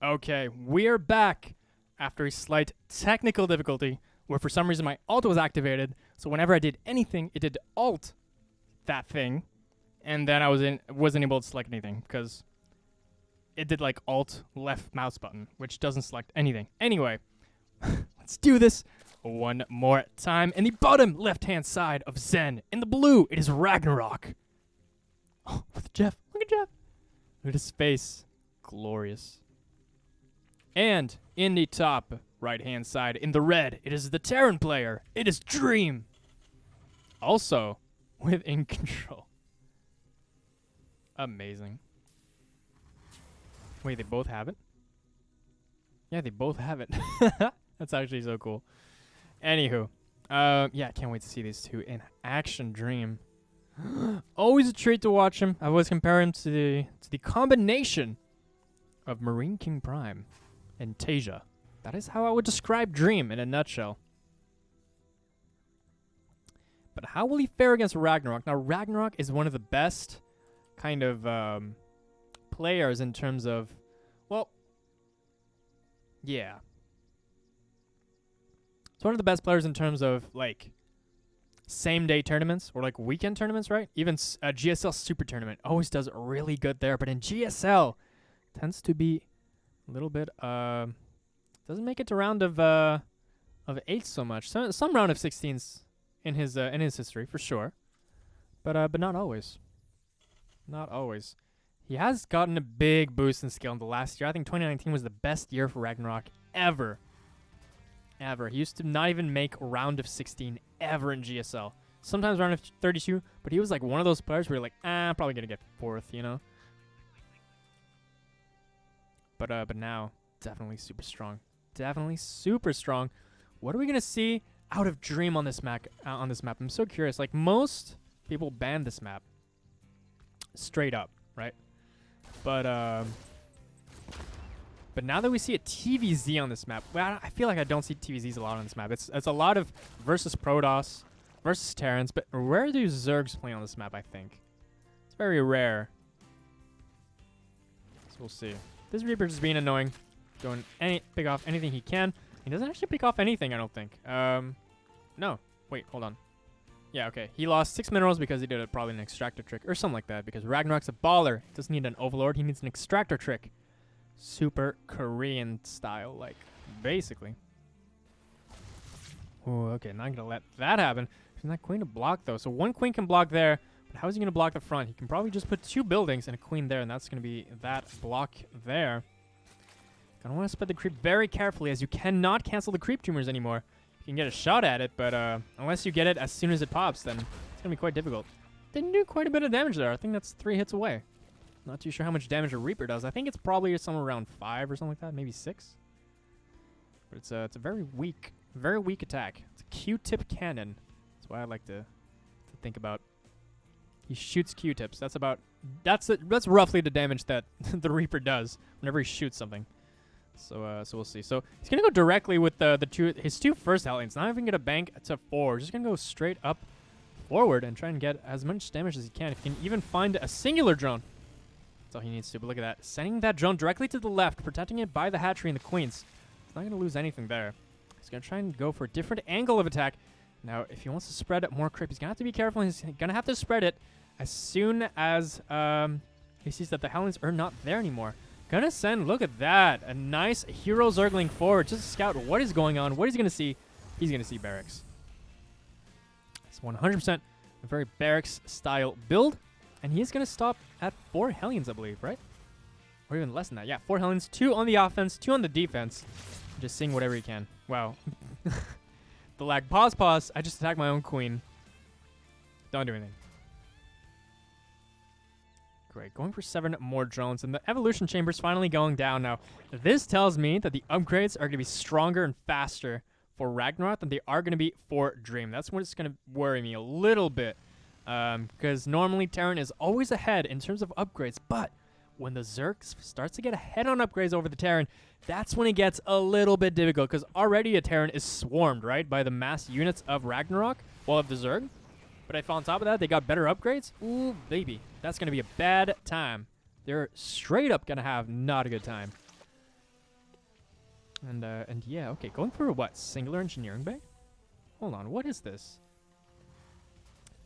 Okay, we're back after a slight technical difficulty where for some reason my alt was activated. So whenever I did anything, it did alt that thing, and then I wasn't able to select anything because it did like alt left mouse button, which doesn't select anything. Anyway, let's do this one more time. In the bottom left-hand side of Zen, in the blue, it is Ragnarok. Oh, with Jeff. Look at Jeff. Look at his face. Glorious. And in the top right-hand side, in the red, it is the Terran player. It is Dream. Also, within control. Amazing. Wait, they both have it? Yeah, they both have it. That's actually so cool. Anywho, yeah, I can't wait to see these two in action. Dream. Always a treat to watch him. I always compare him to the combination of Marine King Prime and Tasia. That is how I would describe Dream in a nutshell. But how will he fare against Ragnarok? Now, Ragnarok is one of the best kind of players in terms of, well, yeah. It's one of the best players in terms of, like, same-day tournaments or, like, weekend tournaments, right? Even a GSL Super Tournament always does really good there. But in GSL, tends to be a little bit, doesn't make it to round of 8 so much. Some round of 16s in his history, for sure. But not always. Not always. He has gotten a big boost in skill in the last year. I think 2019 was the best year for Ragnarok ever. Ever. He used to not even make round of 16 ever in GSL. Sometimes round of 32, but he was like one of those players where you're like, I'm probably going to get 4th, you know? But now, definitely super strong. Definitely super strong. What are we going to see out of Dream on this map? I'm so curious. Like, most people ban this map. Straight up, right? But now that we see a TVZ on this map, well, I feel like I don't see TVZs a lot on this map. It's a lot of versus Protoss, versus Terrans, but rare do Zergs play on this map, I think. It's very rare. So we'll see. This Reaper just being annoying. Going pick off anything he can. He doesn't actually pick off anything, I don't think. No. Wait, hold on. Yeah, okay. He lost 6 minerals because he did probably an extractor trick or something like that, because Ragnarok's a baller. He doesn't need an overlord. He needs an extractor trick. Super Korean style, like, basically. Oh, okay. Not going to let that happen. He's not queen to block, though. So one queen can block there, but how is he going to block the front? He can probably just put 2 buildings and a queen there, and that's going to be that block there. Gonna want to spread the creep very carefully, as you cannot cancel the creep tumors anymore. You can get a shot at it, but unless you get it as soon as it pops, then it's going to be quite difficult. Didn't do quite a bit of damage there. I think that's 3 hits away. Not too sure how much damage a Reaper does. I think it's probably somewhere around 5 or something like that, maybe 6. But it's a very weak attack. It's a Q-tip cannon. That's why I like to think about. He shoots Q-tips. That's roughly the damage that the Reaper does whenever he shoots something. So we'll see. So he's gonna go directly with his 2 first Hellions. Not even gonna bank to 4. Just gonna go straight up forward and try and get as much damage as he can. If he can even find a singular drone, that's all he needs to. But look at that, sending that drone directly to the left, protecting it by the hatchery and the queens. He's not gonna lose anything there. He's gonna try and go for a different angle of attack. Now, if he wants to spread more creep, he's gonna have to be careful. He's gonna have to spread it as soon as he sees that the Hellions are not there anymore. Gonna send, look at that, a nice hero Zergling forward, just to scout what is going on, what he's gonna see. He's gonna see barracks. It's 100% a very barracks style build, and he's gonna stop at 4 Hellions, I believe, right? Or even less than that. Yeah, 4 Hellions, 2 on the offense, 2 on the defense. Just seeing whatever he can. Wow. The lag. Pause. I just attacked my own queen. Don't do anything. Great, going for 7 more drones, and the evolution chamber's finally going down now. This tells me that the upgrades are going to be stronger and faster for Ragnarok than they are going to be for Dream. That's what's going to worry me a little bit, because normally Terran is always ahead in terms of upgrades, but when the Zerg starts to get ahead on upgrades over the Terran, that's when it gets a little bit difficult, because already a Terran is swarmed, right, by the mass units of Ragnarok, well, of the Zerg. But if on top of that, they got better upgrades, ooh, baby, that's going to be a bad time. They're straight up going to have not a good time. And yeah, okay, going for what? Singular engineering bay? Hold on, what is this?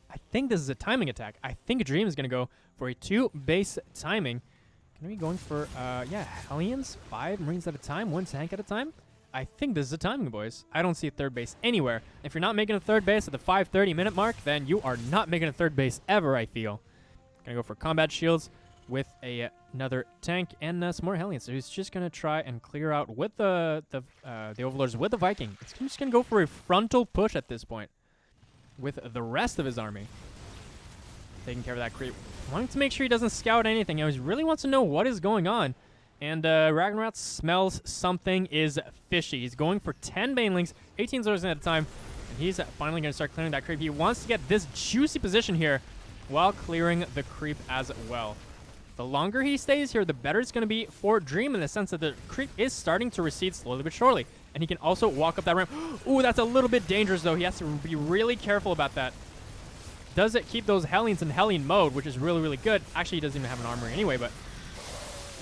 I think this is a timing attack. I think Dream is going to go for a 2-base timing. Going to be going for, yeah, Hellions, 5 Marines at a time, 1 tank at a time. I think this is a timing, boys. I don't see a third base anywhere. If you're not making a third base at the 5:30-minute mark, then you are not making a third base ever, I feel. Going to go for combat shields with another tank and some more Hellions. So he's just going to try and clear out with the Overlords with the Viking. He's just going to go for a frontal push at this point with the rest of his army. Taking care of that creep. Wanting to make sure he doesn't scout anything. He really wants to know what is going on. And Ragnarok smells something is fishy. He's going for 10 Banelings, 18 Zerglings at a time. And he's finally going to start clearing that creep. He wants to get this juicy position here while clearing the creep as well. The longer he stays here, the better it's going to be for Dream in the sense that the creep is starting to recede slowly but surely. And he can also walk up that ramp. Ooh, that's a little bit dangerous, though. He has to be really careful about that. Does it keep those Hellions in Hellion mode, which is really, really good. Actually, he doesn't even have an armory anyway, but...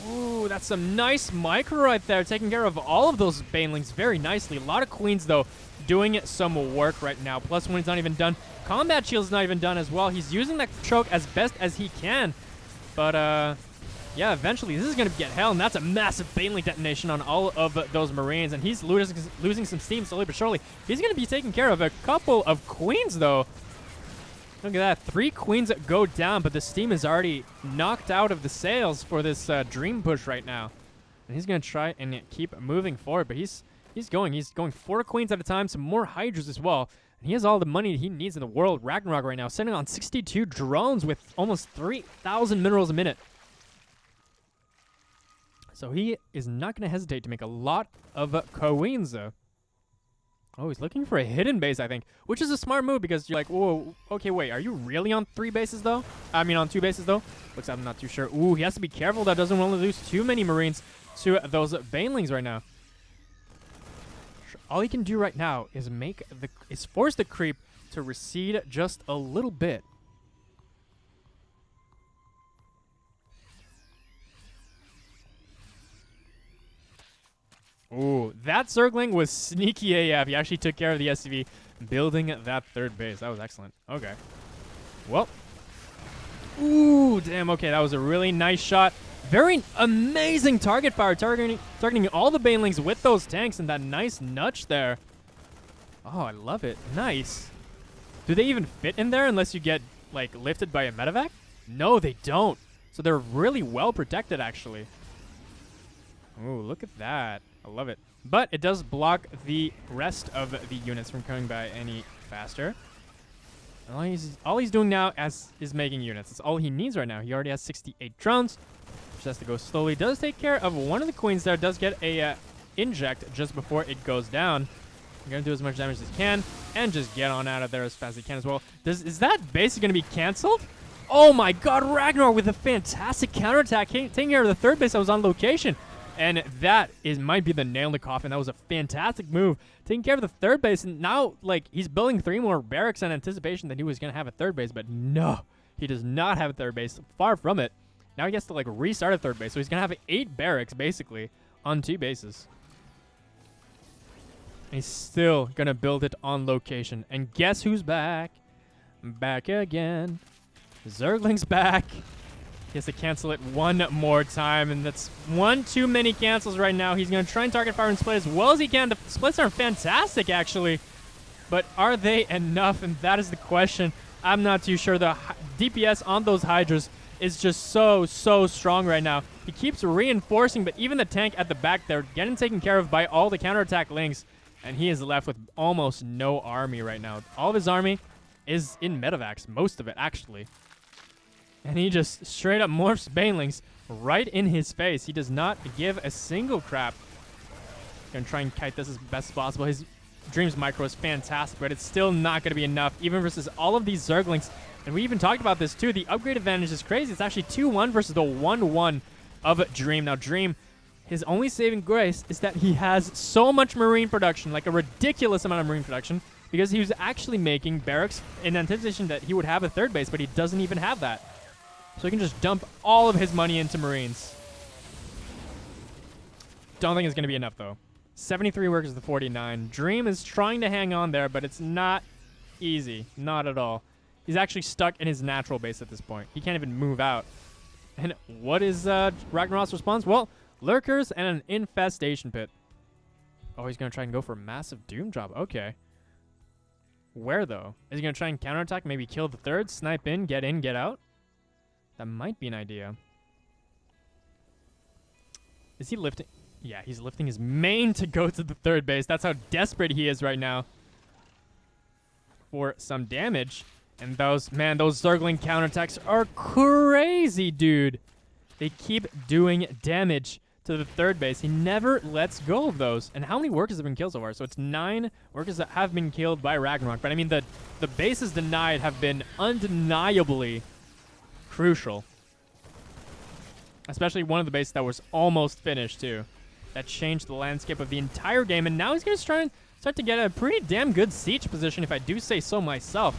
Ooh, that's some nice micro right there, taking care of all of those Banelings very nicely. A lot of Queens, though, doing some work right now. Plus, when he's not even done, Combat Shield's not even done as well. He's using that choke as best as he can. But, yeah, eventually this is going to get hell, and that's a massive Baneling detonation on all of those Marines, and he's losing some steam slowly but surely. He's going to be taking care of a couple of Queens, though. Look at that. 3 Queens go down, but the steam is already knocked out of the sails for this Dream push right now. And he's going to try and keep moving forward, but he's going 4 Queens at a time, some more Hydras as well. And he has all the money he needs in the world. Ragnarok right now, sitting on 62 drones with almost 3,000 minerals a minute. So he is not going to hesitate to make a lot of Queens, though. Oh, he's looking for a hidden base, I think, which is a smart move because you're like, whoa, okay, wait, are you really on 3 bases, though? I mean, on 2 bases, though? Looks like I'm not too sure. Ooh, he has to be careful that doesn't want to lose too many Marines to those Banelings right now. All he can do right now is force the creep to recede just a little bit. Ooh, that Zergling was sneaky AF. He actually took care of the SCV, building that third base. That was excellent. Okay. Well. Ooh, damn. Okay, that was a really nice shot. Very amazing target fire, targeting all the Banelings with those tanks and that nice nudge there. Oh, I love it. Nice. Do they even fit in there unless you get, like, lifted by a medevac? No, they don't. So they're really well protected, actually. Ooh, look at that. I love it. But it does block the rest of the units from coming by any faster. And all he's doing now is making units. That's all he needs right now. He already has 68 drones. Just has to go slowly. Does take care of one of the Queens there. Does get a inject just before it goes down. I'm going to do as much damage as he can and just get on out of there as fast as he can as well. Is that base going to be canceled? Oh my god, Ragnarok with a fantastic counterattack, taking care of the third base that was on location. And that might be the nail in the coffin. That was a fantastic move. Taking care of the third base. And now, like, he's building 3 more barracks in anticipation that he was going to have a third base. But no, he does not have a third base. Far from it. Now he has to, like, restart a third base. So he's going to have 8 barracks, basically, on 2 bases. And he's still going to build it on location. And guess who's back? Back again. Zergling's back. He has to cancel it one more time, and that's one too many cancels right now. He's going to try and target fire and split as well as he can. The splits are fantastic, actually, but are they enough? And that is the question. I'm not too sure. The DPS on those Hydras is just so strong right now. He keeps reinforcing, but even the tank at the back, they're getting taken care of by all the counterattack links, and he is left with almost no army right now. All of his army is in medevacs, most of it, actually. And he just straight up morphs Banelings right in his face. He does not give a single crap. Gonna try and kite this as best as possible. His Dreams micro is fantastic, but it's still not gonna be enough, even versus all of these Zerglings. And we even talked about this too. The upgrade advantage is crazy. It's actually 2-1 versus the 1-1 of Dream. Now Dream, his only saving grace is that he has so much Marine production, like a ridiculous amount of Marine production, because he was actually making barracks in anticipation that he would have a third base, but he doesn't even have that. So he can just dump all of his money into Marines. Don't think it's going to be enough, though. 73 workers to 49. Dream is trying to hang on there, but it's not easy. Not at all. He's actually stuck in his natural base at this point. He can't even move out. And what is Ragnarok's response? Well, lurkers and an infestation pit. Oh, he's going to try and go for a massive doom job. Okay. Where, though? Is he going to try and counterattack? Maybe kill the third? Snipe in, get out? That might be an idea. Is he lifting? Yeah, he's lifting his main to go to the third base. That's how desperate he is right now for some damage. And those Zergling counterattacks are crazy, dude. They keep doing damage to the third base. He never lets go of those. And how many workers have been killed so far? So it's 9 workers that have been killed by Ragnarok. But I mean, the bases denied have been undeniably crucial. Especially one of the bases that was almost finished, too. That changed the landscape of the entire game. And now he's going to try and start to get a pretty damn good siege position, if I do say so myself.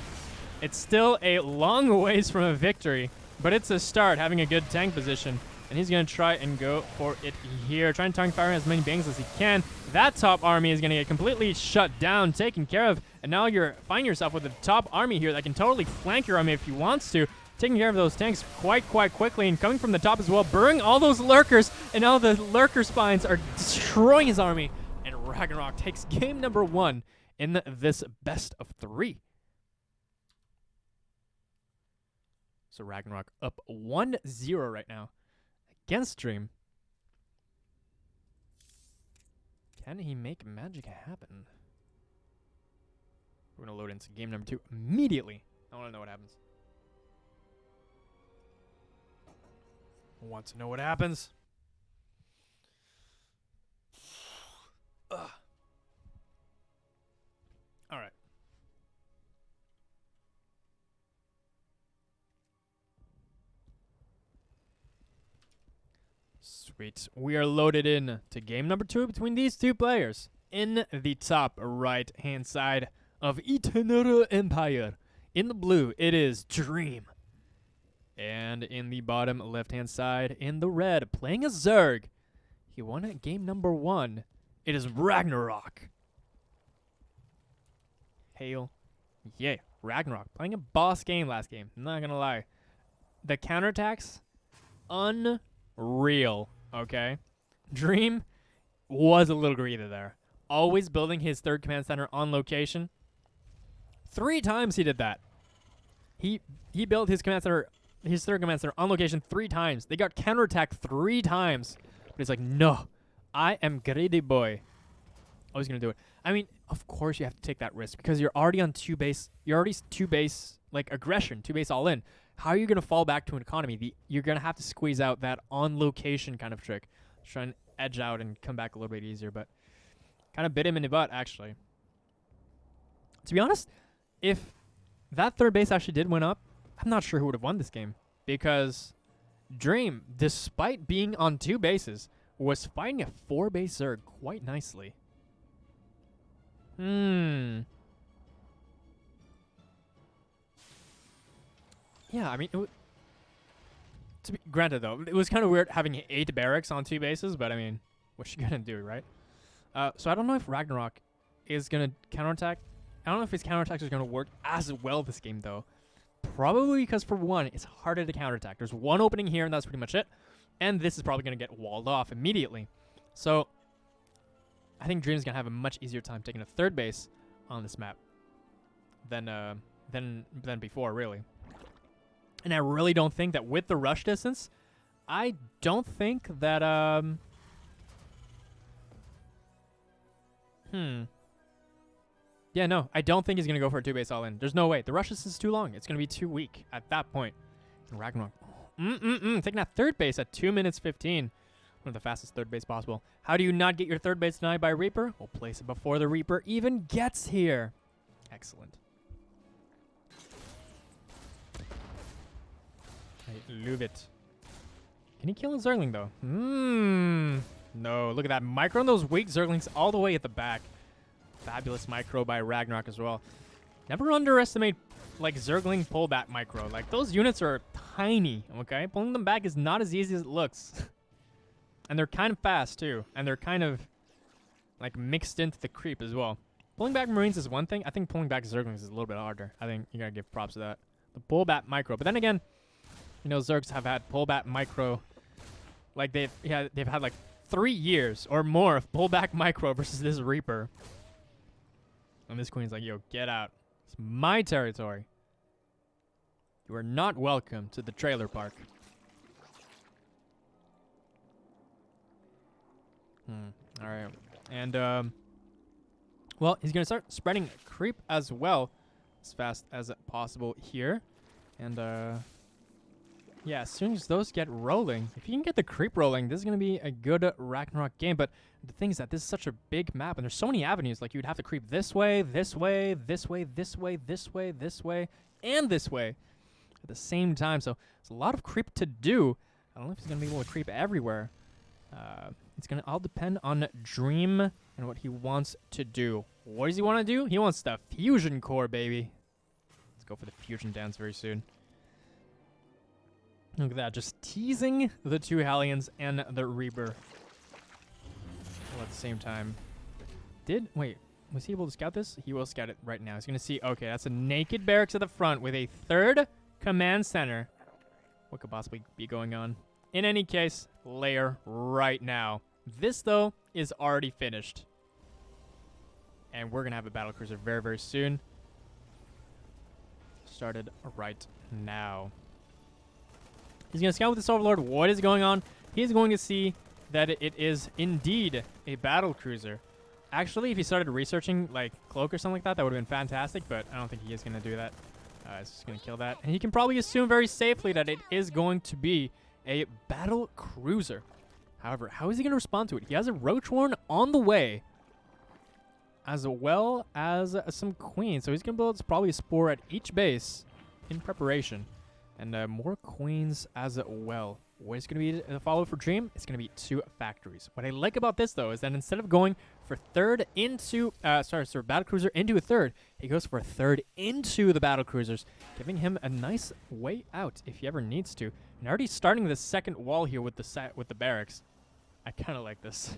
It's still a long ways from a victory, but it's a start, having a good tank position. And he's going to try and go for it here. Try and tank fire as many bangs as he can. That top army is going to get completely shut down, taken care of. And now you're finding yourself with a top army here that can totally flank your army if he wants to. Taking care of those tanks quite quickly, and coming from the top as well, burning all those lurkers, and now the lurker spines are destroying his army. And Ragnarok takes game number 1 in this best of 3. So Ragnarok up 1-0 right now against Dream. Can he make magic happen? We're going to load into game number 2 immediately. I want to know what happens. I want to know what happens. Ugh. All right. Sweet. We are loaded in to game number 2 between these two players. In the top right-hand side of Eternal Empire, in the blue, it is Dream. And in the bottom left-hand side, in the red, playing a Zerg. He won at game number 1. It is Ragnarok. Hail. Yeah, Ragnarok. Playing a boss game last game. I'm not going to lie. The counterattacks, unreal. Okay? Dream was a little greedy there. Always building his third command center on location. 3 times he did that. He built his command center... his third command center on location 3 times. They got counterattacked 3 times. But he's like, no, I am greedy boy. I was going to do it. I mean, of course you have to take that risk because you're already on 2 base. You're already 2 base, like aggression, 2 base all in. How are you going to fall back to an economy? You're going to have to squeeze out that on location kind of trick. Try and edge out and come back a little bit easier, but kind of bit him in the butt, actually. To be honest, if that third base actually did win up, I'm not sure who would have won this game because Dream, despite being on 2 bases, was fighting a 4-base Zerg quite nicely. Yeah, I mean, to be granted though, it was kind of weird having 8 barracks on 2 bases, but I mean, what you gonna do, right? So I don't know if Ragnarok is gonna counterattack. I don't know if his counterattack is gonna work as well this game though. Probably because, for one, it's harder to counterattack. There's 1 opening here, and that's pretty much it. And this is probably going to get walled off immediately. So, I think Dream's going to have a much easier time taking a third base on this map than before, really. And I really don't think that with the rush distance, I don't think that, Yeah, no, I don't think he's going to go for a 2-base all-in. There's no way. The rush distance is too long. It's going to be too weak at that point. And Ragnarok, taking that third base at 2 minutes 15. One of the fastest third base possible. How do you not get your third base denied by Reaper? We'll place it before the Reaper even gets here. Excellent. I love it. Can he kill a Zergling, though? No, look at that. Micro on those weak Zerglings all the way at the back. Fabulous micro by Ragnarok as well. Never underestimate, like, Zergling pullback micro. Like, those units are tiny, okay? Pulling them back is not as easy as it looks. And they're kind of fast, too. And they're kind of like mixed into the creep as well. Pulling back Marines is one thing. I think pulling back Zerglings is a little bit harder. I think you gotta give props to that. The pullback micro, but then again, you know, Zergs have had pullback micro, like they've had like 3 years or more of pullback micro versus this Reaper. And this Queen's like, yo, get out. It's my territory. You are not welcome to the trailer park. All right. And, well, he's going to start spreading creep as well as fast as possible here. And, yeah, as soon as those get rolling, if you can get the creep rolling, this is going to be a good Ragnarok game. But the thing is that this is such a big map, and there's so many avenues. Like, you'd have to creep this way, this way, this way, this way, this way, this way, and this way at the same time. So it's a lot of creep to do. I don't know if he's going to be able to creep everywhere. It's going to all depend on Dream and what he wants to do. What does he want to do? He wants the fusion core, baby. Let's go for the fusion dance very soon. Look at that, just teasing the 2 Hellions and the Reaper all at the same time. Wait, was he able to scout this? He will scout it right now. He's going to see, okay, that's a naked barracks at the front with a 3rd command center. What could possibly be going on? In any case, layer right now. This, though, is already finished. And we're going to have a battlecruiser very, very soon. Started right now. He's going to scout with this Overlord. What is going on? He's going to see that it is indeed a battlecruiser. Actually, if he started researching, like, Cloak or something like that, that would have been fantastic, but I don't think he is going to do that. He's just going to kill that. And he can probably assume very safely that it is going to be a battle cruiser. However, how is he going to respond to it? He has a Ro4 on the way, as well as some Queens. So he's going to build probably a Spore at each base in preparation. And more Queens as well. What is going to be the follow for Dream? It's going to be 2 factories. What I like about this, though, is that instead of going for third into, battlecruiser into a third, he goes for a third into the battlecruisers, giving him a nice way out if he ever needs to. And already starting the second wall here with the barracks. I kind of like this.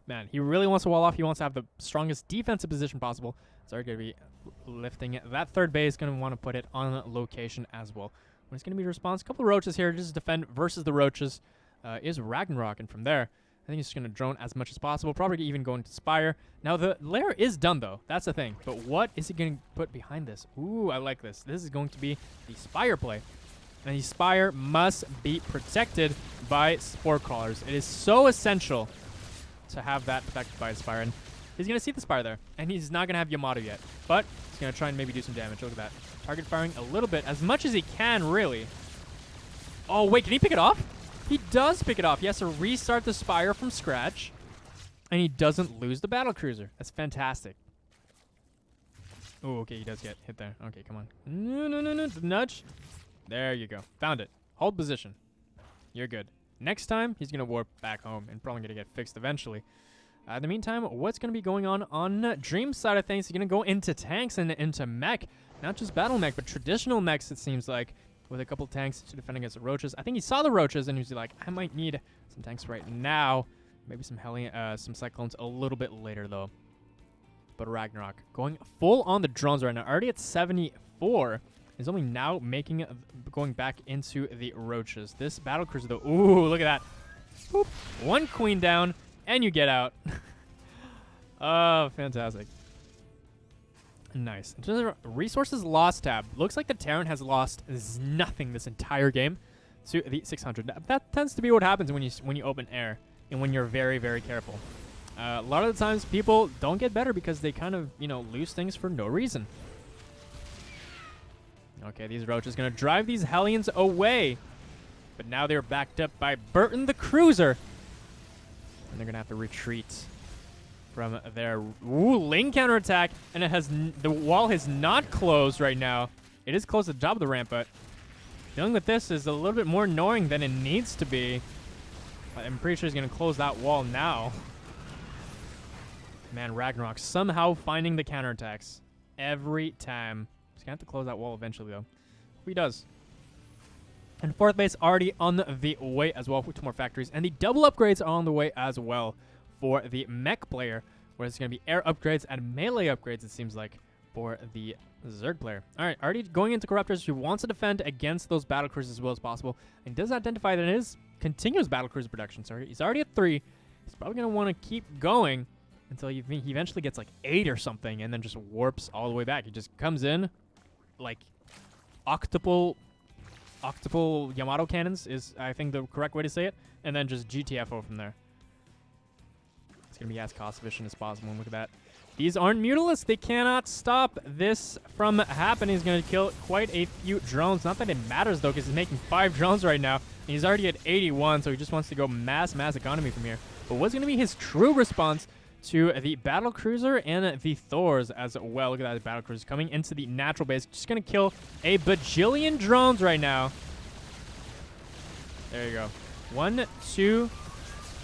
Man, he really wants to wall off. He wants to have the strongest defensive position possible. So they're going to be lifting it. That third base, going to want to put it on location as well. When it's going to be the response, a couple of roaches here, just defend versus the roaches is Ragnarok. And from there, I think he's just going to drone as much as possible, probably even going to Spire. Now, the lair is done, though. That's the thing. But what is he going to put behind this? Ooh, I like this. This is going to be the Spire play. And the Spire must be protected by Spore Crawlers. It is so essential to have that protected by a Spire. And he's going to see the Spire there. And he's not going to have Yamato yet. But he's going to try and maybe do some damage. Look at that. Target firing a little bit. As much as he can, really. Oh, wait. Can he pick it off? He does pick it off. He has to restart the Spire from scratch. And he doesn't lose the battlecruiser. That's fantastic. Oh, okay. He does get hit there. Okay, come on. No. Nudge. There you go. Found it. Hold position. You're good. Next time, he's going to warp back home and probably going to get fixed eventually. In the meantime, what's going to be going on Dream's side of things? He's going to go into tanks and into mech. Not just battle mech, but traditional mechs, it seems like, with a couple tanks to defend against the roaches. I think he saw the roaches and he was like, I might need some tanks right now. Maybe some some cyclones a little bit later, though. But Ragnarok going full on the drones right now. Already at 74. He's only now going back into the roaches. This battlecruiser, though. Ooh, look at that. Boop. 1 queen down, and you get out. Oh, fantastic. Nice. In terms of resources lost tab, looks like the Terran has lost nothing this entire game to the 600. That tends to be what happens when you open air and when you're very, very careful. A lot of the times, people don't get better because they kind of, lose things for no reason. Okay, these roaches going to drive these Hellions away. But now they're backed up by Burton the Cruiser. And they're going to have to retreat from their lane counterattack. And it has the wall has not closed right now. It is close to the top of the ramp, but dealing with this is a little bit more annoying than it needs to be. I'm pretty sure he's going to close that wall now. Man, Ragnarok somehow finding the counterattacks every time. He's going to have to close that wall eventually, though. Hope he does. And 4th base already on the way as well with 2 more factories. And the double upgrades are on the way as well for the mech player, where it's going to be air upgrades and melee upgrades, it seems like, for the Zerg player. All right, already going into Corruptors, who wants to defend against those battlecruisers as well as possible, and does identify that it is continuous battlecruiser production. So he's already at 3. He's probably going to want to keep going until he eventually gets like 8 or something, and then just warps all the way back. He just comes in like octuple Yamato cannons is, I think, the correct way to say it, and then just GTFO from there. It's going to be as cost efficient as possible. And look at that. These aren't Mutalisks. They cannot stop this from happening. He's going to kill quite a few drones. Not that it matters, though, because he's making 5 drones right now. And he's already at 81, so he just wants to go mass economy from here. But what's going to be his true response to the battle cruiser and the Thors as well? Look at that battle cruiser coming into the natural base. Just going to kill a bajillion drones right now. There you go. 1, 2.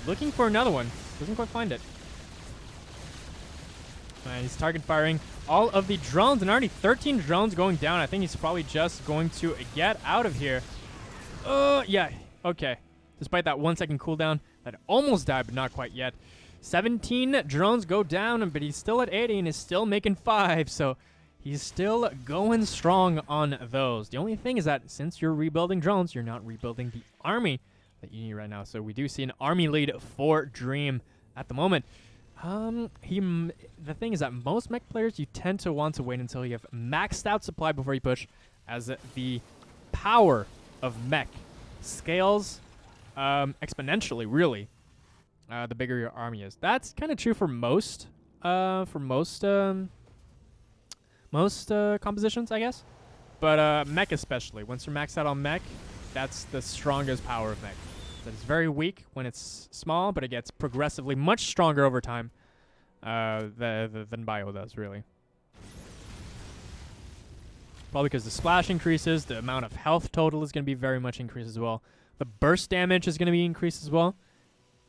Looking for another one. Doesn't quite find it. And he's target firing all of the drones, and already 13 drones going down. I think he's probably just going to get out of here. Yeah. Okay. Despite that 1 second cooldown, that almost died, but not quite yet. 17 drones go down, but he's still at 80 and is still making 5. So he's still going strong on those. The only thing is that since you're rebuilding drones, you're not rebuilding the army that you need right now. So we do see an army lead for Dream at the moment. The thing is that most mech players, you tend to want to wait until you have maxed out supply before you push, as the power of mech scales exponentially, really, the bigger your army is. That's kind of true for most compositions, I guess. But mech especially. Once you're maxed out on mech, that's the strongest power of mech. That is very weak when it's small, but it gets progressively much stronger over time than Bio does, really. Probably because the splash increases, the amount of health total is going to be very much increased as well. The burst damage is going to be increased as well,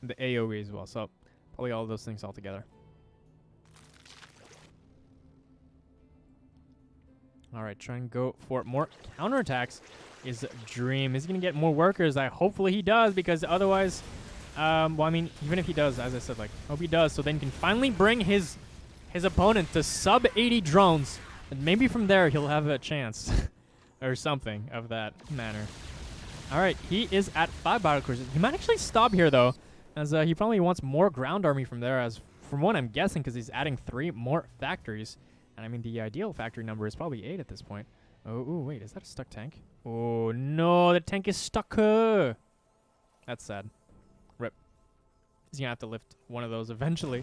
and the AoE as well. So probably all those things all together. All right, try and go for more counterattacks. Is Dream. Is he going to get more workers? Hopefully he does, because otherwise, well, I mean, even if he does, as I said, like, hope he does, so then he can finally bring his opponent to sub 80 drones, and maybe from there he'll have a chance, or something of that manner. All right, he is at 5 battlecruisers. He might actually stop here, though, as he probably wants more ground army from there, as from what I'm guessing, because he's adding 3 more factories, and I mean, the ideal factory number is probably 8 at this point. Oh, ooh, wait, is that a stuck tank? Oh, no, the tank is stuck. That's sad. Rip. He's going to have to lift one of those eventually.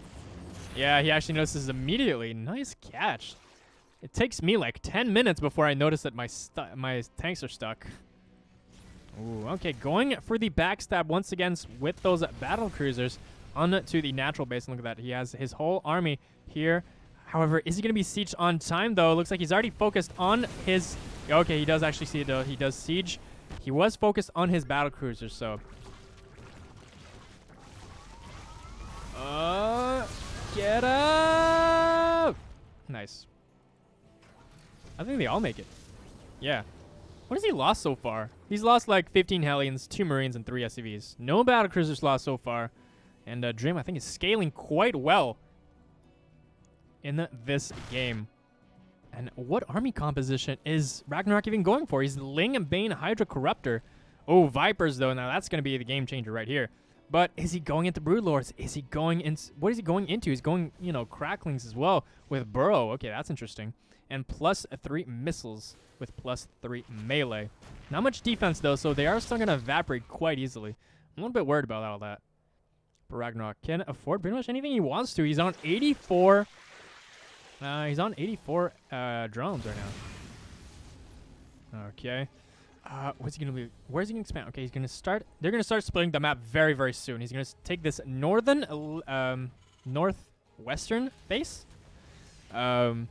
Yeah, he actually notices immediately. Nice catch. It takes me like 10 minutes before I notice that my tanks are stuck. Ooh, okay, going for the backstab once again with those battle cruisers onto the natural base. And look at that. He has his whole army here. However, is he going to be sieged on time, though? Looks like he's already focused on his... Okay, he does actually see it, though. He does siege. He was focused on his battle cruisers, so... Get up! Nice. I think they all make it. Yeah. What has he lost so far? He's lost like 15 Hellions, 2 Marines, and 3 SCVs. No battle cruisers lost so far. And Dream, I think, is scaling quite well in this game. And what army composition is Ragnarok even going for? He's Ling and Bane Hydra Corruptor. Oh, Vipers, though. Now, that's going to be the game changer right here. But is he going into Broodlords? Is he going in... What is he going into? He's going, you know, Cracklings as well with Burrow. Okay, that's interesting. And plus 3 missiles with plus 3 melee. Not much defense, though, so they are still going to evaporate quite easily. I'm a little bit worried about all that. But Ragnarok can afford pretty much anything he wants to. He's on 84... he's on 84 drones right now. Okay. What's he going to do? Where's he going to expand? Okay, he's going to start... They're going to start splitting the map very, very soon. He's going to take this northwestern base. He's going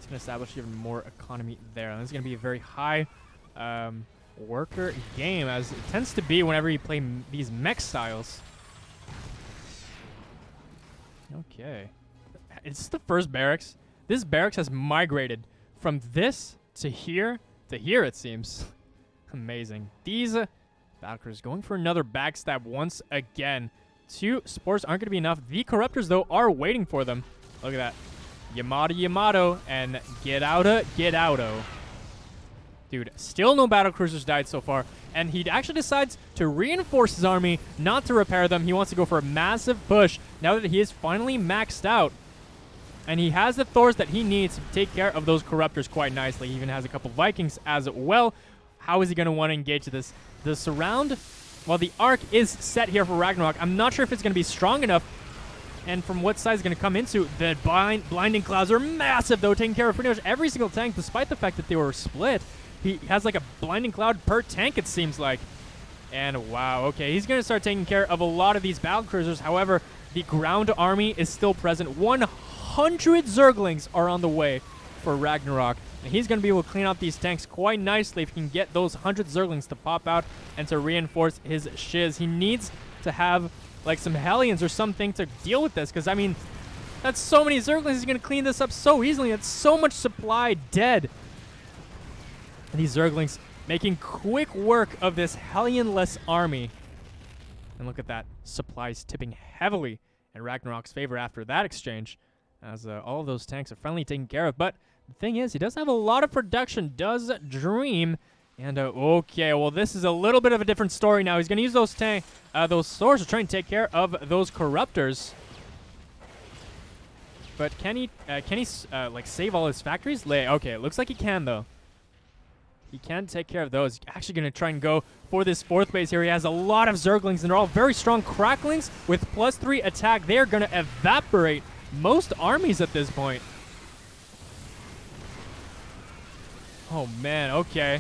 to establish even more economy there. And this is going to be a very high worker game, as it tends to be whenever you play these mech styles. Okay. It's the first barracks. This barracks has migrated from this to here, it seems. Amazing. These Valkyries going for another backstab once again. 2 spores aren't going to be enough. The Corruptors, though, are waiting for them. Look at that. Yamato, and get outa. Dude, still no battle cruisers died so far. And he actually decides to reinforce his army, not to repair them. He wants to go for a massive push now that he is finally maxed out. And he has the Thors that he needs to take care of those Corruptors quite nicely. He even has a couple Vikings as well. How is he going to want to engage this? The surround, well, the arc is set here for Ragnarok. I'm not sure if it's going to be strong enough. And from what side is going to come into, the blinding clouds are massive, though, taking care of pretty much every single tank, despite the fact that they were split. He has like a blinding cloud per tank, it seems like. And wow, okay, he's going to start taking care of a lot of these battle cruisers. However, the ground army is still present. 100 Zerglings are on the way for Ragnarok. And he's going to be able to clean out these tanks quite nicely if he can get those 100 Zerglings to pop out and to reinforce his shiz. He needs to have like some Hellions or something to deal with this, because I mean, that's so many Zerglings. He's going to clean this up so easily. That's so much supply dead. And these Zerglings making quick work of this Hellion-less army. And look at that. Supplies tipping heavily in Ragnarok's favor after that exchange, as all of those tanks are finally taken care of. But the thing is, he does have a lot of production, does Dream. And, okay, well, this is a little bit of a different story now. He's going to use those swords to try and take care of those Corruptors. But can he like, save all his factories? Okay, it looks like he can, though. He can take care of those. He's actually going to try and go for this 4th base here. He has a lot of Zerglings, and they're all very strong Cracklings with +3 attack. They are going to evaporate most armies at this point. Oh, man, okay.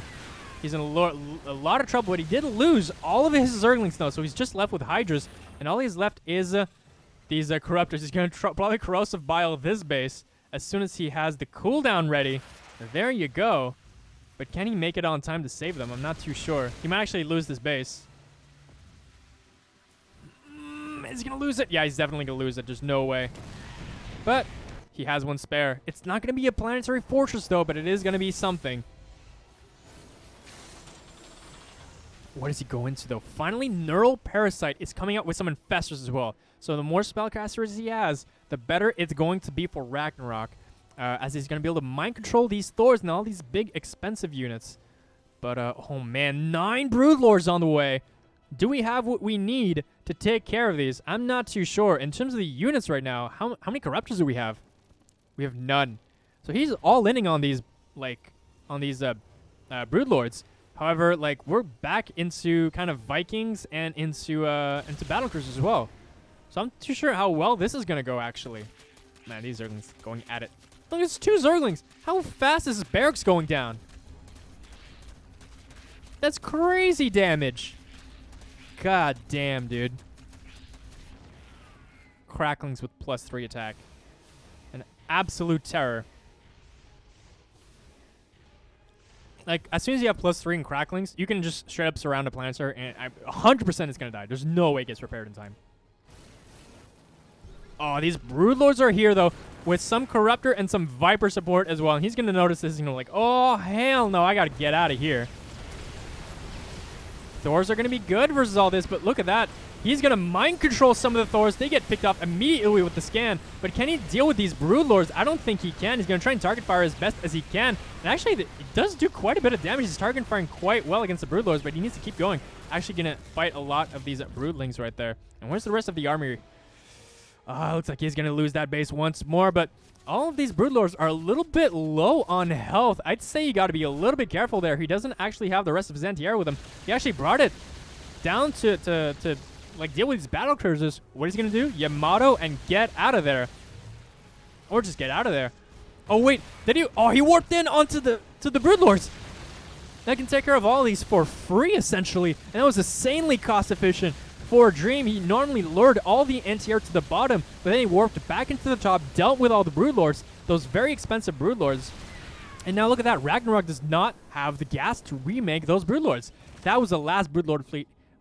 He's in a lot of trouble, but he did lose all of his Zerglings, though, so he's just left with Hydras, and all he's left is these Corruptors. He's going to probably Corrosive Bile this base as soon as he has the cooldown ready. There you go. But can he make it on time to save them? I'm not too sure. He might actually lose this base. Is he going to lose it? Yeah, he's definitely going to lose it. There's no way. But he has one spare. It's not going to be a planetary fortress, though, but it is going to be something. What does he go into, though? Finally, Neural Parasite is coming out with some Infestors as well. So the more Spellcasters he has, the better it's going to be for Ragnarok. As he's going to be able to mind control these Thors and all these big, expensive units. But, oh man, 9 Broodlords on the way. Do we have what we need to take care of these? I'm not too sure. In terms of the units right now, how many Corruptors do we have? We have none. So he's all-inning on these, like, Broodlords. However, like, we're back into kind of Vikings and into Battlecruisers as well. So I'm not too sure how well this is going to go, actually. Man, these Zerglings going at it. Look, it's 2 Zerglings. How fast is this barracks going down? That's crazy damage. God damn, dude. Cracklings with +3 attack. An absolute terror. Like, as soon as you have +3 in Cracklings, you can just straight up surround a Planetary, and 100% it's going to die. There's no way it gets repaired in time. Oh, these Broodlords are here, though, with some Corruptor and some Viper support as well. And he's going to notice this. He's going to like, oh, hell no, I got to get out of here. Thors are going to be good versus all this, but look at that. He's going to mind control some of the Thors. They get picked off immediately with the scan. But can he deal with these Broodlords? I don't think he can. He's going to try and target fire as best as he can. And actually, it does do quite a bit of damage. He's target firing quite well against the Broodlords, but he needs to keep going. Actually going to fight a lot of these Broodlings right there. And where's the rest of the army? Looks like he's going to lose that base once more, but all of these Broodlords are a little bit low on health. I'd say you got to be a little bit careful there. He doesn't actually have the rest of his anti-air with him. He actually brought it down to like deal with these battle cruisers. What is he going to do? Yamato and get out of there. Or just get out of there. Oh, wait. Did he? Oh, he warped in onto the Broodlords. That can take care of all these for free, essentially. And that was insanely cost-efficient. For Dream, he normally lured all the anti-air to the bottom, but then he warped back into the top, dealt with all the Broodlords, those very expensive Broodlords. And now look at that. Ragnarok does not have the gas to remake those Broodlords. That was the last Broodlord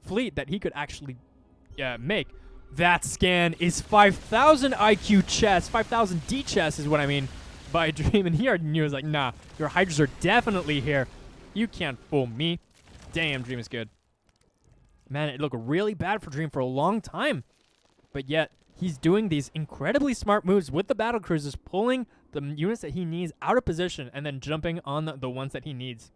fleet that he could actually make. That scan is 5,000 IQ chess, 5,000 D chess is what I mean by Dream. And he already knew, he was like, nah, your Hydras are definitely here. You can't fool me. Damn, Dream is good. Man, it looked really bad for Dream for a long time. But yet, he's doing these incredibly smart moves with the battle cruisers, pulling the units that he needs out of position and then jumping on the ones that he needs.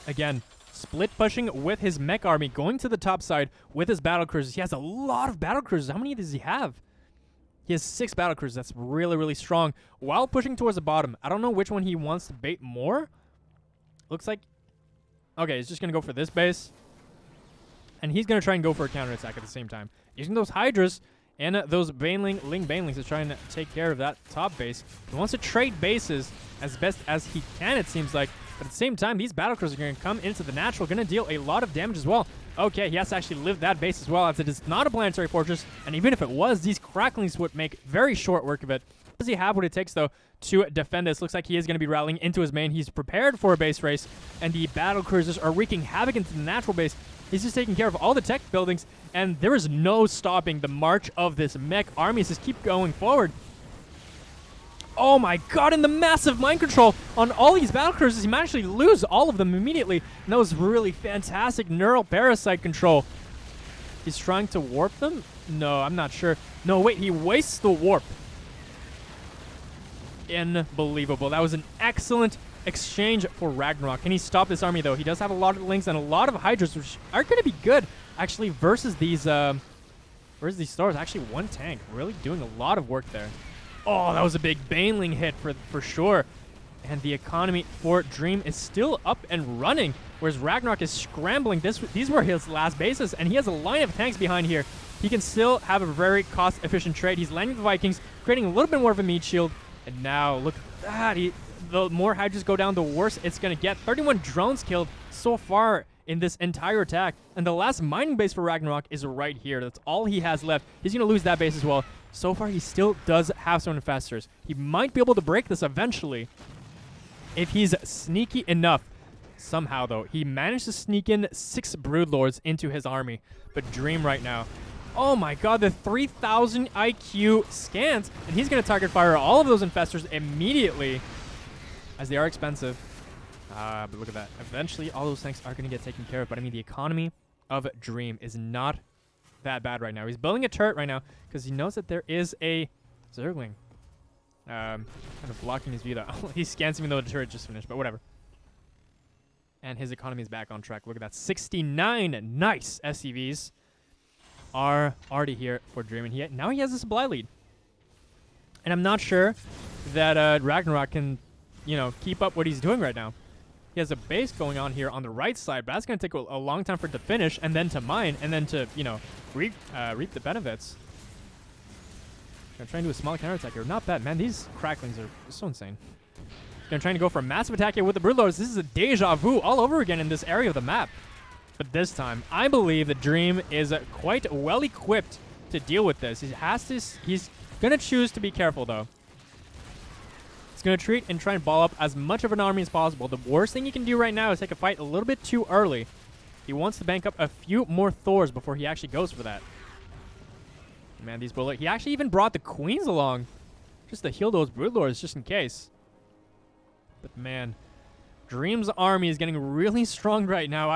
Again, split pushing with his mech army, going to the top side with his battle cruisers. He has a lot of battle cruisers. How many does he have? He has 6 battle cruisers. That's really, really strong. While pushing towards the bottom, I don't know which one he wants to bait more. Looks like... Okay, he's just going to go for this base. And he's going to try and go for a counterattack at the same time. Using those Hydras and those Ling Banelings to try and take care of that top base. He wants to trade bases as best as he can, it seems like. But at the same time, these battlecruisers are going to come into the natural, going to deal a lot of damage as well. Okay, he has to actually live that base as well, as it is not a planetary fortress. And even if it was, these cracklings would make very short work of it. Does he have what it takes, though, to defend this? Looks like he is going to be rallying into his main. He's prepared for a base race, and the battlecruisers are wreaking havoc into the natural base. He's just taking care of all the tech buildings, and there is no stopping the march of this mech army. Just keep going forward. Oh my god, and the massive mind control on all these battlecruisers. He might actually lose all of them immediately. And that was really fantastic neural parasite control. He's trying to warp them? No, I'm not sure. No, wait, he wastes the warp. Unbelievable. That was an excellent exchange for Ragnarok. Can he stop this army, though? He does have a lot of links and a lot of Hydras, which are going to be good, actually, versus these stars. Actually, one tank really doing a lot of work there. Oh, that was a big Baneling hit for sure. And the economy for Dream is still up and running, whereas Ragnarok is scrambling. These were his last bases, and he has a line of tanks behind here. He can still have a very cost-efficient trade. He's landing the Vikings, creating a little bit more of a meat shield. And now, look at that. The more Hydras go down, the worse it's going to get. 31 drones killed so far in this entire attack. And the last mining base for Ragnarok is right here. That's all he has left. He's going to lose that base as well. So far, he still does have some infestors. He might be able to break this eventually if he's sneaky enough. Somehow, though, he managed to sneak in 6 Broodlords into his army. But Dream right now, oh my god, the 3,000 IQ scans. And he's going to target fire all of those infestors immediately, as they are expensive. But look at that. Eventually, all those tanks are going to get taken care of. But I mean, the economy of Dream is not that bad right now. He's building a turret right now because he knows that there is a Zergling kind of blocking his view, though. He scans even though the turret just finished, but whatever. And his economy is back on track. Look at that. 69 nice SCVs are already here for Dream. And now he has a supply lead. And I'm not sure that Ragnarok can, keep up what he's doing right now. He has a base going on here on the right side, but that's going to take a long time for it to finish, and then to mine, and then to, reap the benefits. Gonna try and do a small counterattack here. Not bad, man. These cracklings are so insane. Gonna try to go for a massive attack here with the Broodlords. This is a deja vu all over again in this area of the map. But this time, I believe that Dream is quite well equipped to deal with this. He's gonna choose to be careful, though. He's going to treat and try and ball up as much of an army as possible. The worst thing he can do right now is take a fight a little bit too early. He wants to bank up a few more Thors before he actually goes for that. Man, these bullets. He actually even brought the Queens along just to heal those Broodlords just in case. But man, Dream's army is getting really strong right now.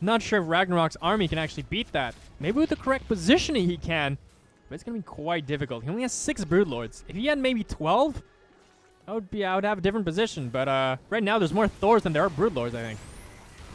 Not sure if Ragnarok's army can actually beat that. Maybe with the correct positioning he can, but it's going to be quite difficult. He only has 6 Broodlords. If he had maybe 12... I would have a different position, but right now there's more Thors than there are Broodlords, I think.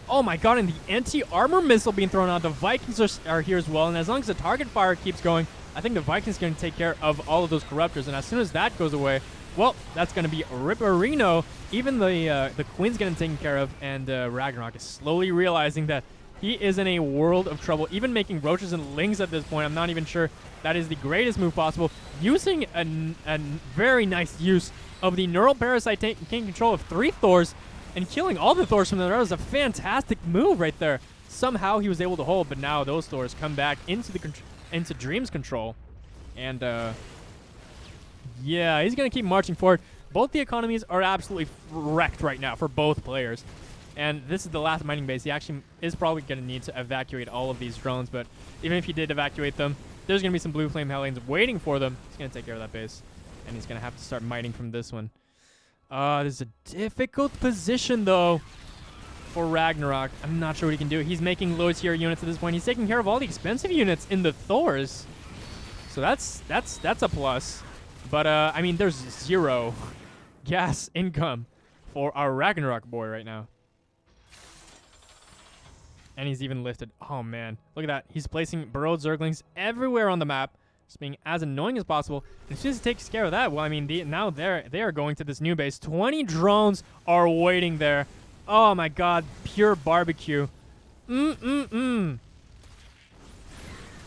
Oh my god, and the anti-armor missile being thrown out. The Vikings are here as well, and as long as the target fire keeps going, I think the Vikings are going to take care of all of those Corruptors, and as soon as that goes away, well, that's going to be Ripperino. Even the Queen's getting taken care of, and Ragnarok is slowly realizing that he is in a world of trouble. Even making Roaches and Lings at this point, I'm not even sure that is the greatest move possible. Using a very nice use of the Neural Parasite taking control of 3 Thors and killing all the Thors from there. That was a fantastic move right there. Somehow he was able to hold, but now those Thors come back into Dream's control. And, yeah, he's going to keep marching forward. Both the economies are absolutely wrecked right now for both players. And this is the last mining base. He actually is probably going to need to evacuate all of these drones, but even if he did evacuate them, there's going to be some Blue Flame Hellions waiting for them. He's going to take care of that base. And he's going to have to start mining from this one. This is a difficult position, though, for Ragnarok. I'm not sure what he can do. He's making low tier units at this point. He's taking care of all the expensive units in the Thors. So that's a plus. But I mean, there's 0 gas income for our Ragnarok boy right now. And he's even lifted. Oh man, look at that. He's placing burrowed zerglings everywhere on the map, just being as annoying as possible. And as soon as he takes care of that, well, I mean, now they are going to this new base. 20 drones are waiting there. Oh my god, pure barbecue.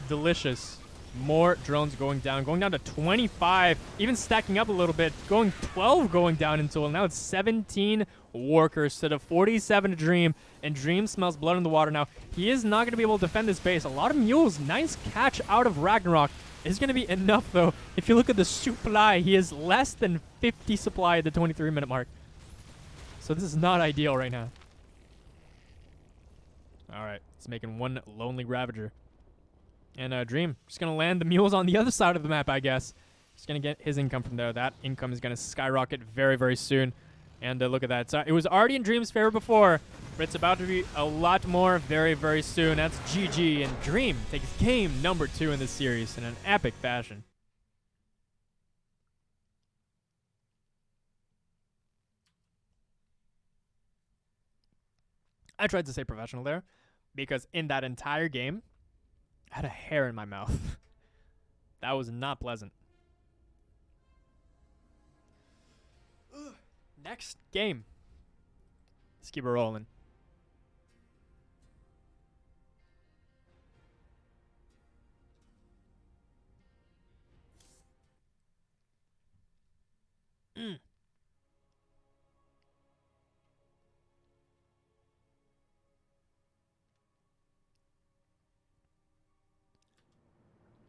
Delicious. More drones going down to 25, even stacking up a little bit, 12 going down until now it's 17 workers to the 47 to Dream, and Dream smells blood in the water now. He is not going to be able to defend this base. A lot of mules. Nice catch out of Ragnarok. Is going to be enough though. If you look at the supply, he is less than 50 supply at the 23-minute mark. So this is not ideal right now. All right, it's making one lonely Ravager. And Dream just going to land the mules on the other side of the map, I guess. Just going to get his income from there. That income is going to skyrocket very, very soon. And look at that. So it was already in Dream's favor before, but it's about to be a lot more very, very soon. That's GG, and Dream takes game number 2 in this series in an epic fashion. I tried to say professional there, because in that entire game, I had a hair in my mouth. That was not pleasant. Ugh. Next game. Let's keep it rolling.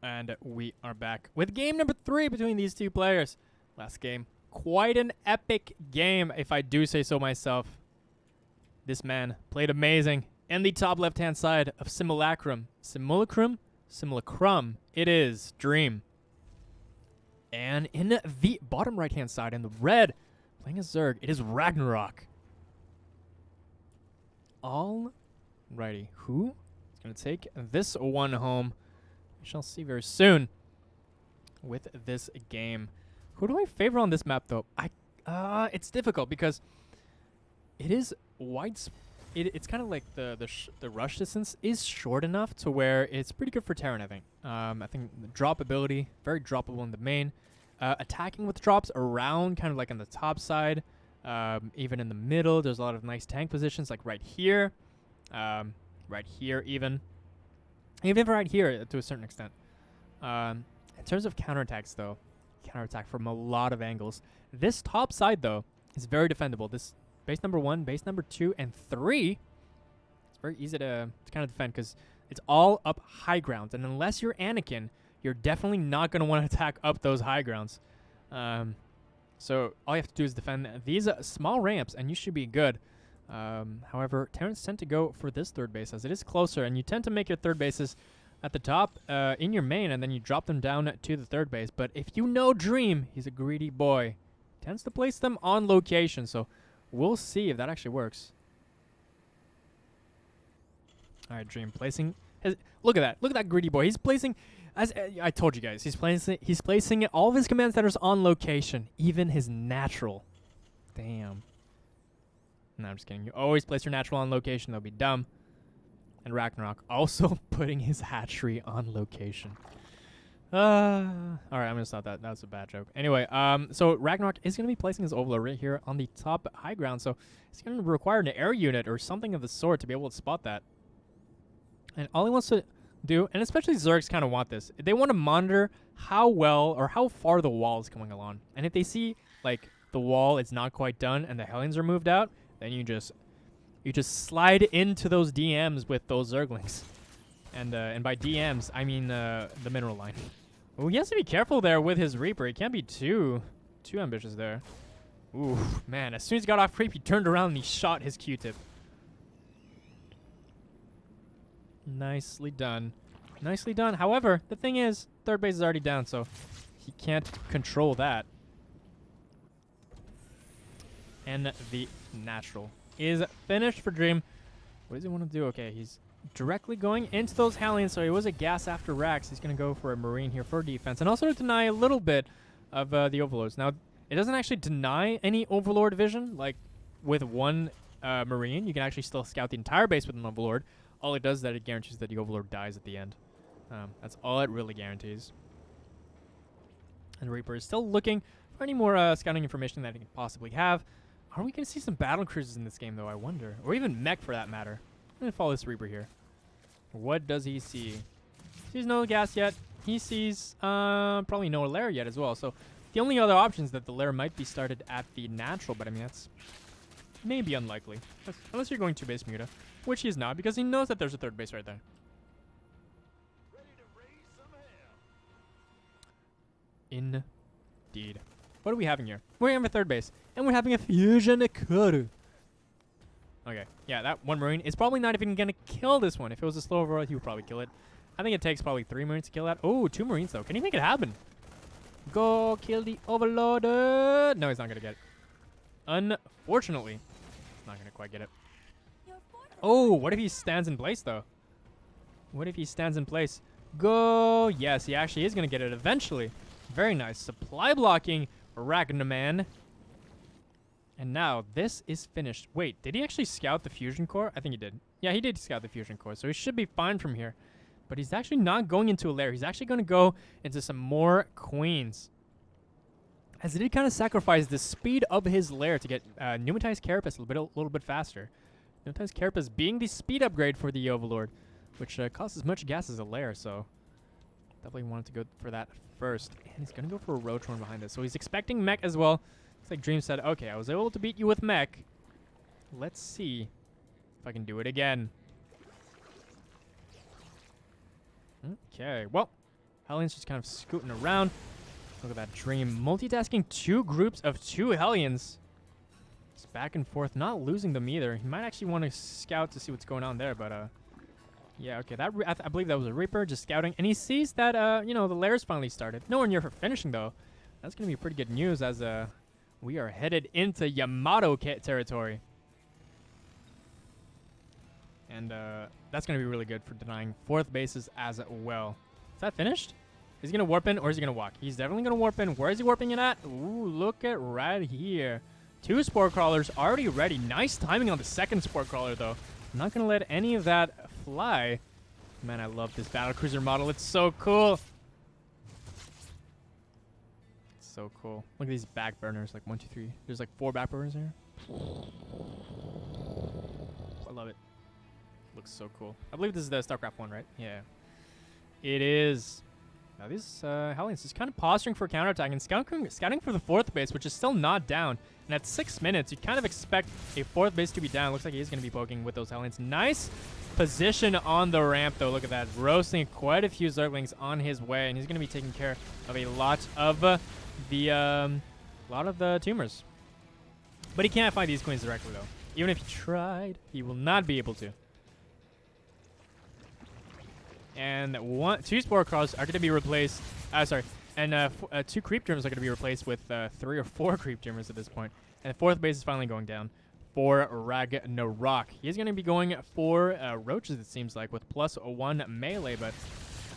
And we are back with game number 3 between these two players. Last game, quite an epic game, if I do say so myself. This man played amazing. In the top left-hand side of Simulacrum. Simulacrum. It is Dream. And in the bottom right-hand side, in the red, playing a Zerg, it is Ragnarok. Alrighty. Who is going to take this one home? We shall see very soon with this game. Who do I favor on this map, though? It's difficult because it is wide. It's kind of like the rush distance is short enough to where it's pretty good for Terran, I think. I think the drop ability, very droppable in the main. Attacking with drops around, kind of like on the top side. Even in the middle, there's a lot of nice tank positions, like right here. Right here, even right here to a certain extent. In terms of counterattacks, though, counterattack from a lot of angles. This top side, though, is very defendable. This base number 1, base number 2, and 3, it's very easy to kind of defend because it's all up high ground. And unless you're Anakin, you're definitely not going to want to attack up those high grounds. So all you have to do is defend these small ramps, and you should be good. However, Terrans tend to go for this third base as it is closer, and you tend to make your third bases at the top in your main, and then you drop them down to the third base. But if you know Dream, he's a greedy boy. He tends to place them on location, so we'll see if that actually works. All right, Dream placing his. Look at that! Look at that greedy boy. He's placing, as I told you guys, he's placing all of his command centers on location, even his natural. Damn. No, I'm just kidding. You always place your natural on location. That'll be dumb. And Ragnarok also putting his hatchery on location. All right, I'm going to stop that. That's a bad joke. Anyway, so Ragnarok is going to be placing his Overlord right here on the top high ground. So he's going to require an air unit or something of the sort to be able to spot that. And all he wants to do, and especially Zergs kind of want this, they want to monitor how well or how far the wall is going along. And if they see, like, the wall is not quite done and the Hellions are moved out, then you just slide into those DMs with those Zerglings. And by DMs, I mean the mineral line. Oh, he has to be careful there with his Reaper. He can't be too ambitious there. Ooh, man, as soon as he got off creep, he turned around and he shot his Q-tip. Nicely done. Nicely done. However, the thing is, third base is already down, so he can't control that. And the natural is finished for Dream. What does he want to do? Okay, he's directly going into those Hellions, so he was a gas after Rax. He's going to go for a Marine here for defense, and also to deny a little bit of the Overlords. Now, it doesn't actually deny any Overlord vision. Like, with one Marine, you can actually still scout the entire base with an Overlord. All it does is that it guarantees that the Overlord dies at the end. That's all it really guarantees. And Reaper is still looking for any more scouting information that he can possibly have. Are we going to see some battle cruisers in this game, though, I wonder? Or even mech, for that matter. I'm going to follow this Reaper here. What does he see? Sees no gas yet. He sees probably no lair yet as well. So the only other option is that the lair might be started at the natural, but I mean, that's maybe unlikely. Unless you're going 2-base Muta, which he's not, because he knows that there's a 3rd base right there. Indeed. What are we having here? We're having a 3rd base, and we're having a fusion Kuru. Okay, yeah, that one Marine is probably not even going to kill this one. If it was a slow overall, he would probably kill it. I think it takes probably 3 Marines to kill that. Oh, 2 Marines, though. Can he make it happen? Go kill the Overlord. No, he's not going to get it. Unfortunately, he's not going to quite get it. Oh, what if he stands in place, though? What if he stands in place? Go. Yes, he actually is going to get it eventually. Very nice. Supply blocking Ragnarok. And now this is finished. Wait, did he actually scout the fusion core? I think he did. Yeah, he did scout the fusion core, so he should be fine from here. But he's actually not going into a lair. He's actually going to go into some more queens. As he did kind of sacrifice the speed of his lair to get Pneumatized Carapace a little bit faster. Pneumatized Carapace being the speed upgrade for the Overlord, which costs as much gas as a lair, so definitely wanted to go for that first. And he's going to go for a Ro4 behind this. So he's expecting mech as well. It's like Dream said, okay, I was able to beat you with mech. Let's see if I can do it again. Okay, well, Hellions just kind of scooting around. Look at that Dream. Multitasking 2 groups of 2 Hellions. Just back and forth, not losing them either. He might actually want to scout to see what's going on there, but yeah, okay, that I believe that was a Reaper just scouting. And he sees that, you know, the lair's finally started. Nowhere near for finishing, though. That's going to be pretty good news as we are headed into Yamato territory. And that's going to be really good for denying 4th bases as well. Is that finished? Is he going to warp in or is he going to walk? He's definitely going to warp in. Where is he warping it at? Ooh, look at right here. 2 Spore Crawlers already ready. Nice timing on the 2nd Spore Crawler, though. I'm not going to let any of that fly. Man, I love this battlecruiser model. It's so cool. It's so cool. Look at these back burners. Like 1, 2, 3. There's like 4 back burners here. I love it. Looks so cool. I believe this is the StarCraft 1, right? Yeah. It is. Now these Hellions is kind of posturing for counterattack and scouting for the 4th base, which is still not down. And at 6 minutes, you kind of expect a 4th base to be down. Looks like he's going to be poking with those Hellions. Nice position on the ramp, though. Look at that. Roasting quite a few Zerglings on his way. And he's going to be taking care of a lot of the tumors. But he can't find these queens directly, though. Even if he tried, he will not be able to. And 2 Spore Crawlers are going to be replaced. And 2 Creep Dreamers are going to be replaced with 3 or 4 Creep Dreamers at this point. And the 4th base is finally going down for Ragnarok. He's going to be going for Roaches, it seems like, with +1 melee. But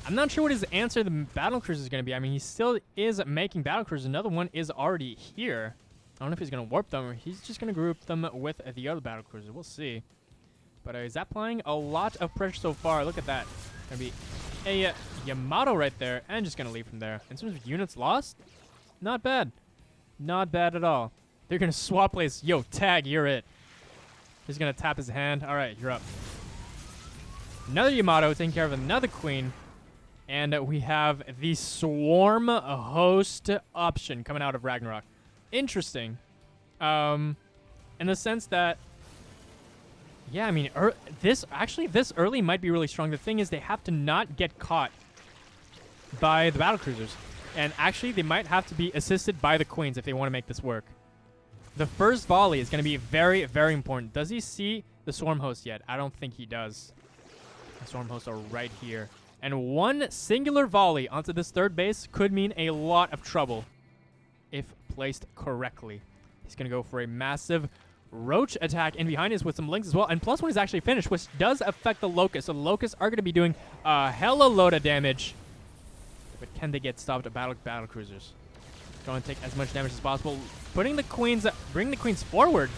I'm not sure what his answer to the battlecruiser is going to be. I mean, he still is making battlecruisers. Another one is already here. I don't know if he's going to warp them or he's just going to group them with the other battlecruiser. We'll see. But he's applying a lot of pressure so far. Look at that. Gonna be a Yamato right there, and just gonna leave from there. In terms of units lost, not bad. Not bad at all. They're gonna swap place. Yo, tag, you're it. He's gonna tap his hand. All right, you're up. Another Yamato taking care of another queen. And we have the Swarm Host option coming out of Ragnarok. Interesting. In the sense that, yeah, I mean, this early might be really strong. The thing is, they have to not get caught by the battlecruisers. And actually, they might have to be assisted by the queens if they want to make this work. The first volley is going to be very, very important. Does he see the Swarm Host yet? I don't think he does. The Swarm Hosts are right here. And one singular volley onto this 3rd base could mean a lot of trouble if placed correctly. He's going to go for a massive Roach attack in behind us with some links as well. And +1 is actually finished, which does affect the Locust. So the Locusts are going to be doing a hella load of damage. But can they get stopped at battle cruisers? Going to take as much damage as possible. Bring the Queens forward.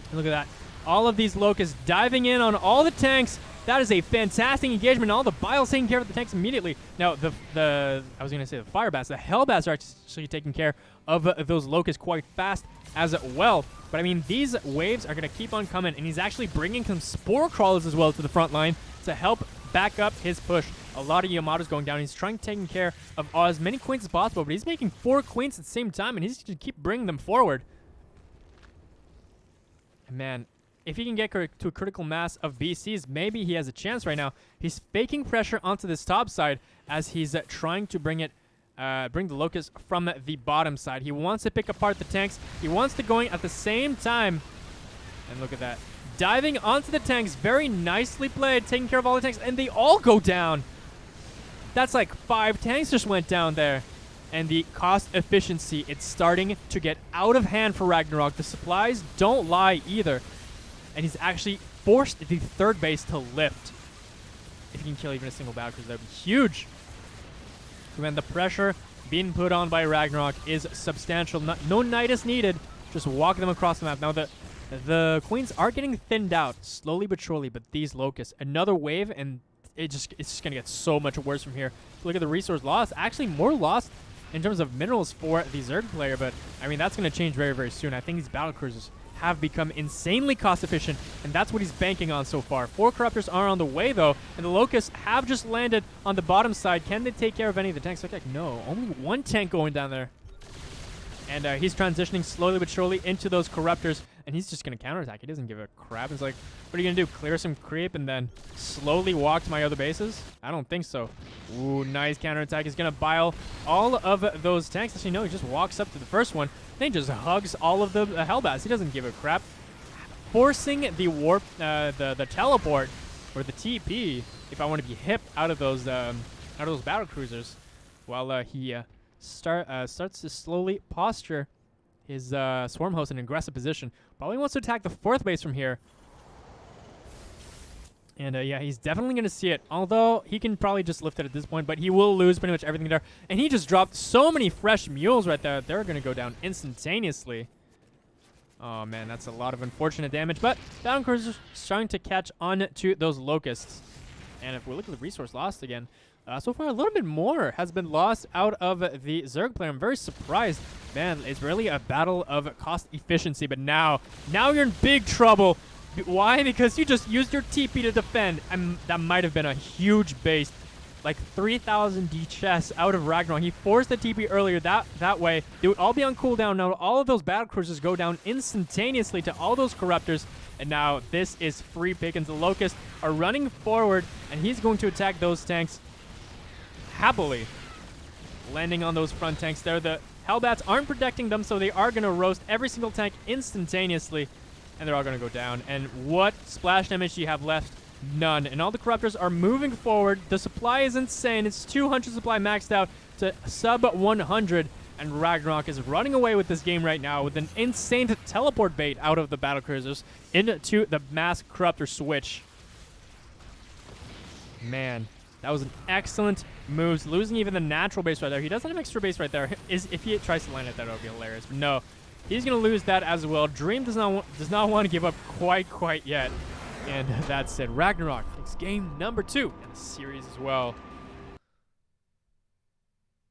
And look at that. All of these Locusts diving in on all the tanks. That is a fantastic engagement. All the Biles taking care of the tanks immediately. Now, I was going to say the Fire Bats. The Hell Bats are actually taking care of those Locusts quite fast as well. But, I mean, these waves are going to keep on coming. And he's actually bringing some Spore Crawlers as well to the front line to help back up his push. A lot of Yamatos going down. He's trying to take care of as many Queens as possible. But he's making 4 Queens at the same time. And he's going to keep bringing them forward. And, man, if he can get to a critical mass of BCs, maybe he has a chance right now. He's faking pressure onto this top side as he's trying to bring the Locust from the bottom side. He wants to pick apart the tanks. He wants to going at the same time. And look at that. Diving onto the tanks. Very nicely played. Taking care of all the tanks. And they all go down. That's like 5 tanks just went down there. And the cost efficiency, it's starting to get out of hand for Ragnarok. The supplies don't lie either. And he's actually forced the 3rd base to lift. If he can kill even a single battlecruiser, that would be huge. When the pressure being put on by Ragnarok is substantial. No Nidus needed. Just walk them across the map. Now, the Queens are getting thinned out slowly but surely, but these Locusts, another wave, and it's just going to get so much worse from here. Look at the resource loss. Actually, more lost in terms of minerals for the Zerg player, but, I mean, that's going to change very, very soon. I think these battlecruisers have become insanely cost efficient, and that's what he's banking on so far. 4 Corruptors are on the way, though, and the Locusts have just landed on the bottom side. Can they take care of any of the tanks? Okay, no, only 1 tank going down there. And he's transitioning slowly but surely into those Corruptors, and he's just going to counterattack. He doesn't give a crap. He's like, what are you going to do? Clear some creep and then slowly walk to my other bases? I don't think so. Ooh, nice counterattack. He's going to bile all of those tanks. Actually, no, he just walks up to the first one. Then he just hugs all of the Hellbats. He doesn't give a crap. Forcing the warp, the teleport, or the TP, if I want to be hip out of those battle cruisers, while he starts to slowly posture his swarm host in an aggressive position. Probably wants to attack the 4th base from here. And yeah, he's definitely going to see it. Although he can probably just lift it at this point, but he will lose pretty much everything there. And he just dropped so many fresh mules right there. They're going to go down instantaneously. Oh man, that's a lot of unfortunate damage. But Battle Cruiser's starting to catch on to those Locusts. And if we look at the resource lost again, so far a little bit more has been lost out of the Zerg player. I'm very surprised. Man, it's really a battle of cost efficiency. But now you're in big trouble. Why? Because you just used your TP to defend, and that might have been a huge base. Like 3,000 DHS out of Ragnarok. He forced the TP earlier. That way, they would all be on cooldown. Now all of those battle cruisers go down instantaneously to all those Corruptors. And now this is free pickings. The Locusts are running forward, and he's going to attack those tanks happily. Landing on those front tanks there. The Hellbats aren't protecting them, so they are going to roast every single tank instantaneously. And they're all going to go down. And what splash damage do you have left? None. And all the Corruptors are moving forward. The supply is insane. It's 200 supply maxed out to sub 100. And Ragnarok is running away with this game right now with an insane teleport bait out of the battlecruisers into the mass Corruptor switch. Man, that was an excellent move. Losing even the natural base right there. He doesn't have extra base right there. If he tries to land it, that would be hilarious. But no. He's going to lose that as well. Dream does not want to give up quite yet. And that's it. Ragnarok takes game number 2 in the series as well.